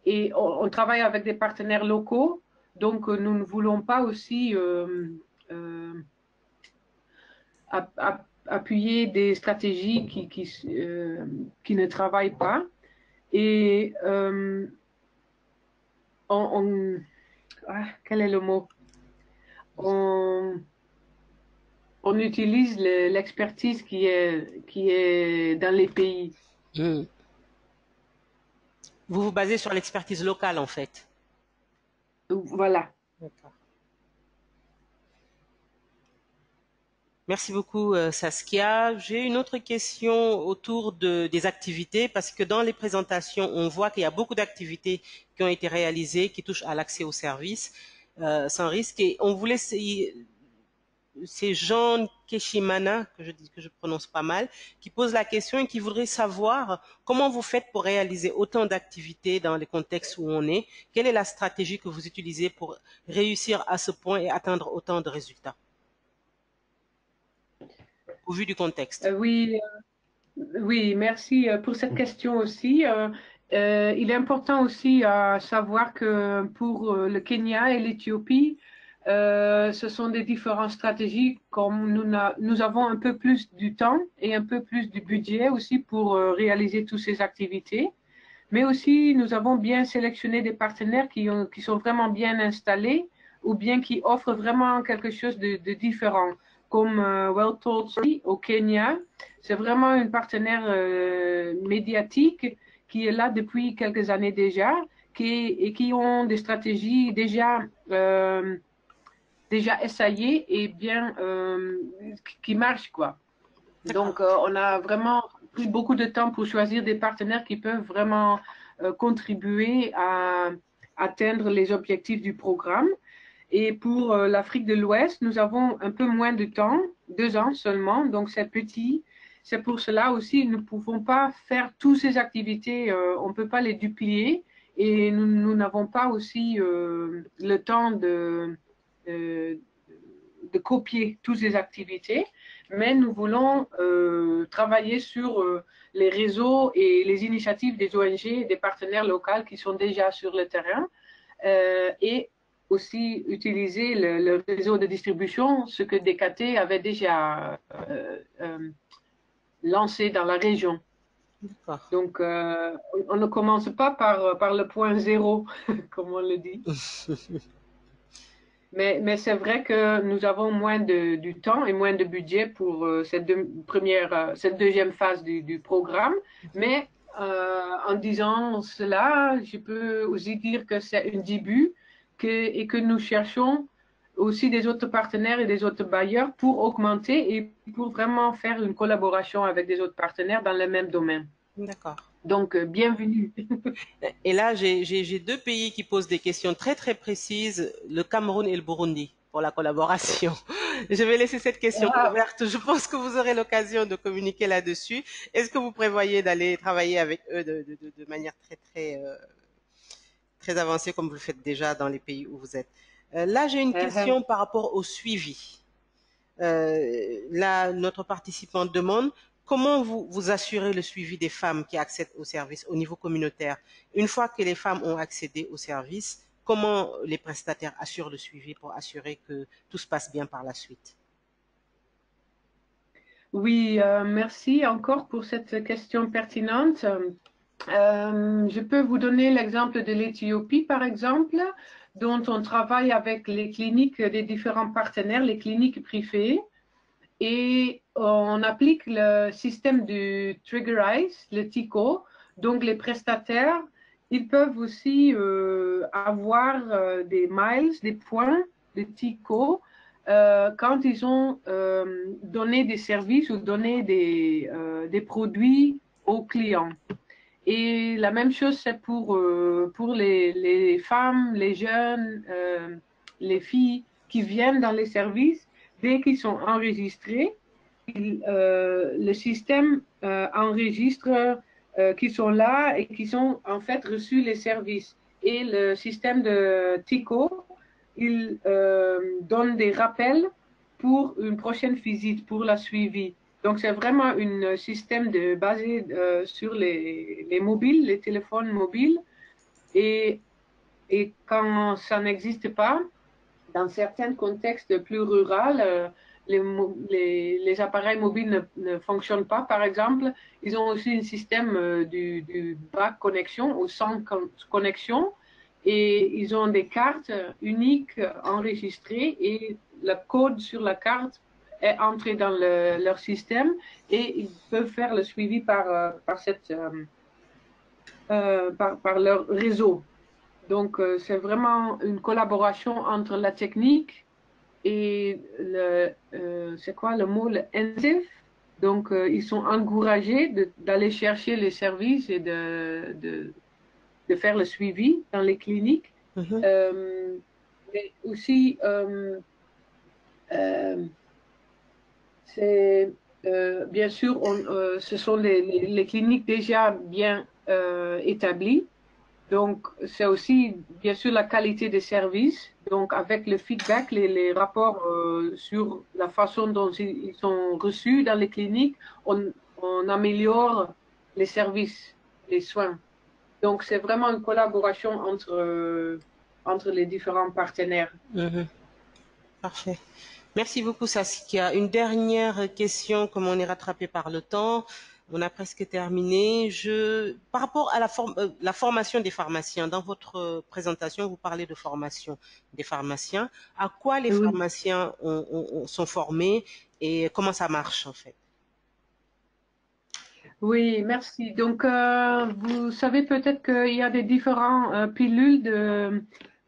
et on travaille avec des partenaires locaux, donc nous ne voulons pas aussi appuyer des stratégies qui ne travaillent pas. Et quel est le mot? On utilise l'expertise qui est dans les pays. Vous vous basez sur l'expertise locale, en fait. Voilà. D'accord. Merci beaucoup, Saskia. J'ai une autre question autour des activités, parce que dans les présentations, on voit qu'il y a beaucoup d'activités qui ont été réalisées, qui touchent à l'accès aux services, sans risque. Et on voulait c'est Jean Keshimana, que je prononce pas mal, qui pose la question et qui voudrait savoir comment vous faites pour réaliser autant d'activités dans les contextes où on est. Quelle est la stratégie que vous utilisez pour réussir à ce point et atteindre autant de résultats au vu du contexte? Oui, merci pour cette question aussi. Il est important aussi à savoir que pour le Kenya et l'Éthiopie, ce sont des différentes stratégies comme nous avons un peu plus du temps et un peu plus du budget aussi pour réaliser toutes ces activités. Mais aussi, nous avons bien sélectionné des partenaires qui sont vraiment bien installés ou bien qui offrent vraiment quelque chose de différent. Comme Well Told Story au Kenya, c'est vraiment une partenaire médiatique qui est là depuis quelques années déjà et qui ont des stratégies déjà essayées et bien qui marchent, quoi. Donc, on a vraiment pris beaucoup de temps pour choisir des partenaires qui peuvent vraiment contribuer à atteindre les objectifs du programme. Et pour l'Afrique de l'Ouest, nous avons un peu moins de temps, 2 ans seulement, donc c'est petit. C'est pour cela aussi, nous ne pouvons pas faire toutes ces activités, on ne peut pas les duplier et nous n'avons pas aussi le temps de copier toutes ces activités, mais nous voulons travailler sur les réseaux et les initiatives des ONG et des partenaires locaux qui sont déjà sur le terrain et aussi utiliser le réseau de distribution, ce que DKT avait déjà lancé dans la région. Donc, on ne commence pas par le point zéro, comme on le dit. Mais c'est vrai que nous avons moins du temps et moins de budget pour cette deuxième phase du programme. Mais en disant cela, je peux aussi dire que c'est un début et que nous cherchons aussi des autres partenaires et des autres bailleurs pour augmenter et pour vraiment faire une collaboration avec des autres partenaires dans le même domaine. D'accord. Donc, bienvenue. Et là, j'ai 2 pays qui posent des questions très très précises, le Cameroun et le Burundi, pour la collaboration. Je vais laisser cette question ouverte. Je pense que vous aurez l'occasion de communiquer là-dessus. Est-ce que vous prévoyez d'aller travailler avec eux de manière très avancée, comme vous le faites déjà dans les pays où vous êtes? Là, j'ai une question par rapport au suivi. Là, notre participant demande comment vous assurez le suivi des femmes qui accèdent aux services au niveau communautaire. Une fois que les femmes ont accédé aux services, comment les prestataires assurent le suivi pour assurer que tout se passe bien par la suite? Oui, merci encore pour cette question pertinente. Je peux vous donner l'exemple de l'Éthiopie, par exemple, dont on travaille avec les cliniques des différents partenaires, les cliniques privées, et on applique le système du Trigger Ice, le TICO. Donc, les prestataires, ils peuvent aussi avoir des miles, des points de TICO quand ils ont donné des services ou donné des produits aux clients. Et la même chose, c'est pour les femmes, les jeunes, les filles qui viennent dans les services. Dès qu'ils sont enregistrés, le système enregistre qu'ils sont là et qu'ils ont en fait reçu les services. Et le système de TICO, il donne des rappels pour une prochaine visite, pour la suivi. Donc, c'est vraiment un système basé sur les mobiles, les téléphones mobiles. Et quand ça n'existe pas, dans certains contextes plus ruraux, les appareils mobiles ne fonctionnent pas, par exemple. Ils ont aussi un système du bas connexion ou sans connexion. Et ils ont des cartes uniques enregistrées et le code sur la carte est entré dans leur système et ils peuvent faire le suivi par leur réseau. Donc, c'est vraiment une collaboration entre la technique et c'est quoi le mot, le NSIF. Donc, ils sont encouragés d'aller chercher les services et de faire le suivi dans les cliniques. Mais aussi, c'est bien sûr, ce sont les cliniques déjà bien établies. Donc, c'est aussi, bien sûr, la qualité des services. Donc, avec le feedback, les rapports sur la façon dont ils sont reçus dans les cliniques, on améliore les services, les soins. Donc, c'est vraiment une collaboration entre les différents partenaires. Parfait. Merci beaucoup, Saskia. Une dernière question, comme on est rattrapé par le temps. On a presque terminé. Par rapport à la formation des pharmaciens, dans votre présentation, vous parlez de formation des pharmaciens. À quoi les pharmaciens sont formés et comment ça marche en fait? Oui, merci. Donc, vous savez peut-être qu'il y a des différents pilules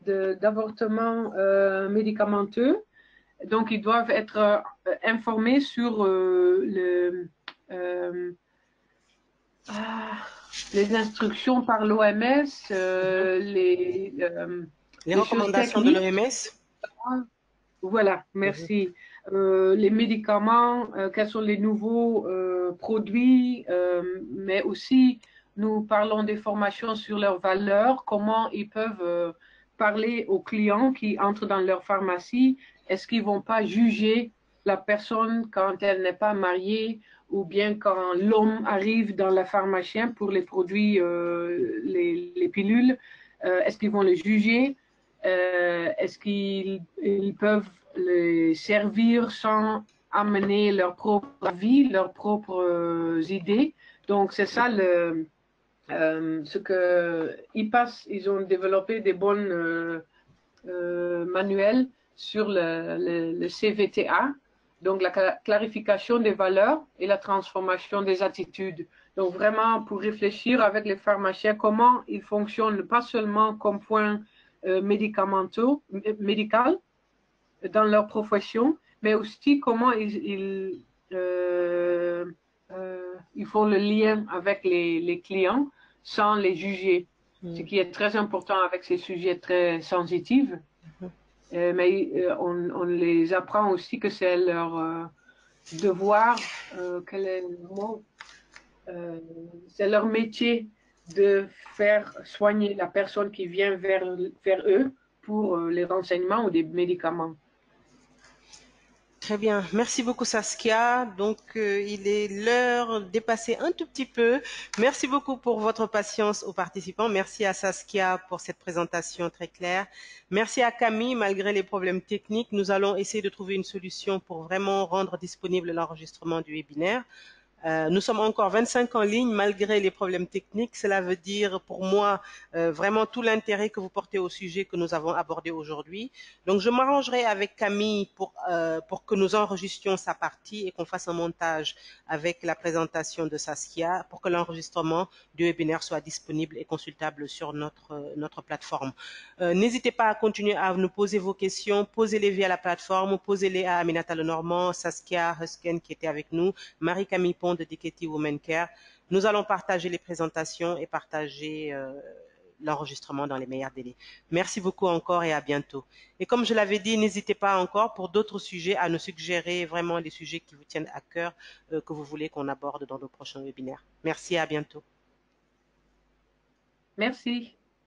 d'avortement médicamenteux. Donc, ils doivent être informés sur les instructions par l'OMS, les recommandations de l'OMS. Voilà, merci. Les médicaments, quels sont les nouveaux produits, mais aussi nous parlons des formations sur leurs valeurs, comment ils peuvent parler aux clients qui entrent dans leur pharmacie. Est-ce qu'ils vont pas juger la personne quand elle n'est pas mariée ou bien quand l'homme arrive dans la pharmacie pour les produits, les pilules, est-ce qu'ils vont le juger? Est-ce qu'ils peuvent les servir sans amener leur propre avis, leurs propres idées? Donc, c'est ça ce que ils ont développé des bons manuels sur le CVTA, donc la clarification des valeurs et la transformation des attitudes. Donc, vraiment, pour réfléchir avec les pharmaciens, comment ils fonctionnent, pas seulement comme point médical dans leur profession, mais aussi comment ils font le lien avec les clients sans les juger, ce qui est très important avec ces sujets très sensitifs. Mais on les apprend aussi que c'est leur devoir, quel est le mot, c'est leur métier de faire soigner la personne qui vient vers eux pour les renseignements ou des médicaments. Très bien. Merci beaucoup, Saskia. Donc, il est l'heure dépassée un tout petit peu. Merci beaucoup pour votre patience aux participants. Merci à Saskia pour cette présentation très claire. Merci à Camille. Malgré les problèmes techniques, nous allons essayer de trouver une solution pour vraiment rendre disponible l'enregistrement du webinaire. Nous sommes encore 25 en ligne malgré les problèmes techniques. Cela veut dire pour moi vraiment tout l'intérêt que vous portez au sujet que nous avons abordé aujourd'hui. Donc je m'arrangerai avec Camille pour que nous enregistrions sa partie et qu'on fasse un montage avec la présentation de Saskia pour que l'enregistrement du webinaire soit disponible et consultable sur notre plateforme. N'hésitez pas à continuer à nous poser vos questions, posez-les via la plateforme, posez-les à Aminata Lenormand, Saskia Husken qui était avec nous, Marie-Camille Pont nom de DKT Women Care, nous allons partager les présentations et partager l'enregistrement dans les meilleurs délais. Merci beaucoup encore et à bientôt. Et comme je l'avais dit, n'hésitez pas encore pour d'autres sujets à nous suggérer vraiment les sujets qui vous tiennent à cœur, que vous voulez qu'on aborde dans nos prochains webinaires. Merci et à bientôt. Merci.